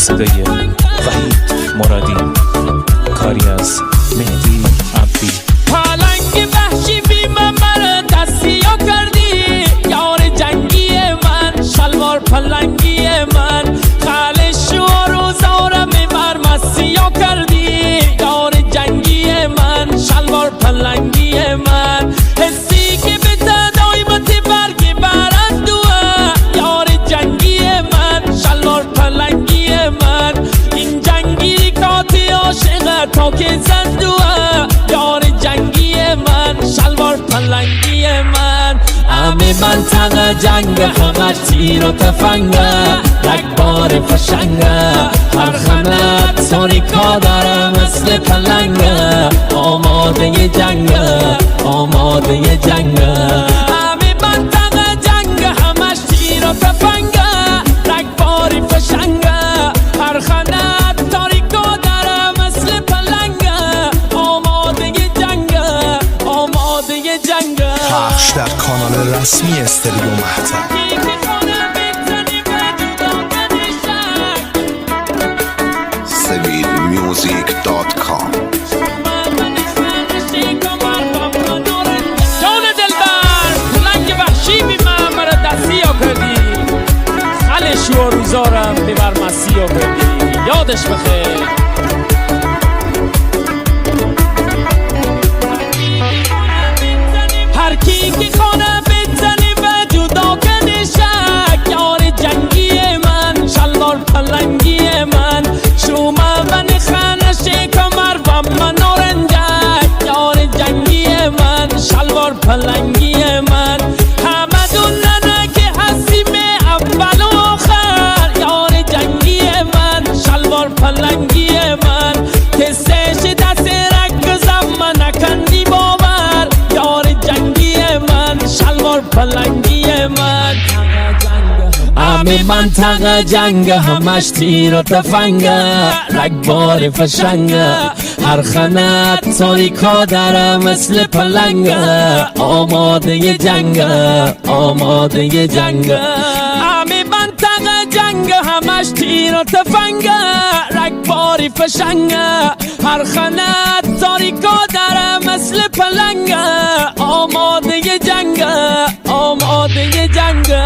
صدای وحید مرادی، کاری از مهدی عبدی. پلنگ وحشی بی من دستیا کردی، یار جنگی من، شلوار پلنگی من، خالش و روزارم بر مسیا کردی، یار جنگی من، شلوار پلنگی من، حسی که به دایمت برگی برندوه، یار جنگی من، شلوار پلنگی من، این جنگی کاتی عاشقه تا که زندوه، یار جنگی من، شلوار پلنگی من. همه منطقه جنگ، فقط تیر و تفنگه، رگبار فشنگه، هر خمت ساریکا داره مثل پلنگه، آماده جنگه، آماده جنگه. همه منطقه جنگ، همش تیر و تفنگه، رگبار فشنگه، هر خمت ساریکا داره مثل پلنگه، آماده جنگه، آماده جنگه. پخش در کانال رسمی استریو مهتر. sevilmusic.com. جان دلبر پلنگ وحشی بی من مرا دستیا کردی، خلش و روزارم ببر مسیا کردی، یادش بخیر. هر کی که خانه بزنی و جدا کنی شک، یار جنگی من، شلوار پلنگی من، شومه من خانه کمر و من نارنجک، یار جنگی من، شلوار پلنگی من، همه دوننه که هستیم اول و آخر، یار جنگی من، شلوار پلنگی من، کسش دست رک زمان نکندی باور، یار جنگی من، شلوار پلنگی من. همه منطقه جنگ، همش تیر و تفنگه، رگبار فشنگه، هر خنت تاریکا داره مثل پلنگه، آماده جنگه، آماده جنگه. همه منطقه جنگ، همش تیر و تفنگه، رگبار فشنگه، هر خنت تاریکا داره مثل پلنگه، آماده جنگه، آماده جنگه.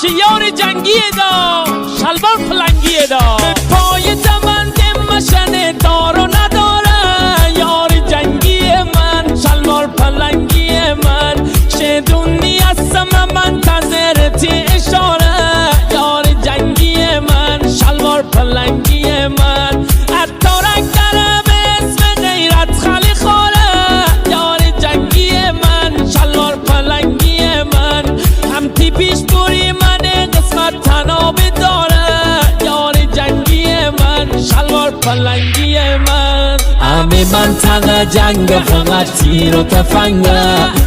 شیار جنگی دا، شلوار پلنگی دا، پای زمند مشن دار و نداره، یار جنگی من، شلوار پلنگی من، شدونی هستم منتظرتی اشاره، یار جنگی من، شلوار پلنگی من، اتارک داره به اسم غیرت خالی خوره، یار جنگی من، شلوار پلنگی من، همتی پیش بوری من قسمت تناب داره، یار جنگی من، شلوار پلنگی من. همه منطقه جنگ، فقط تیر و تفنگه،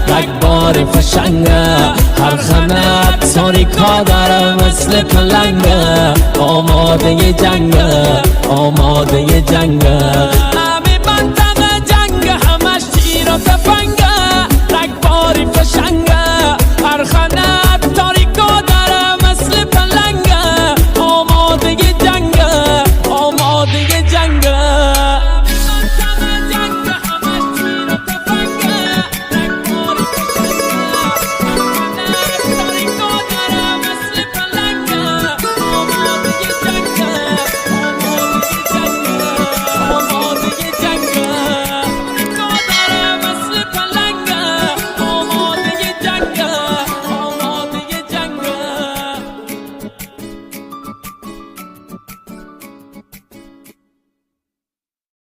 رگبار فشنگه، هر خمت ساریکا داره مثل پلنگه، آماده جنگه، آماده جنگه.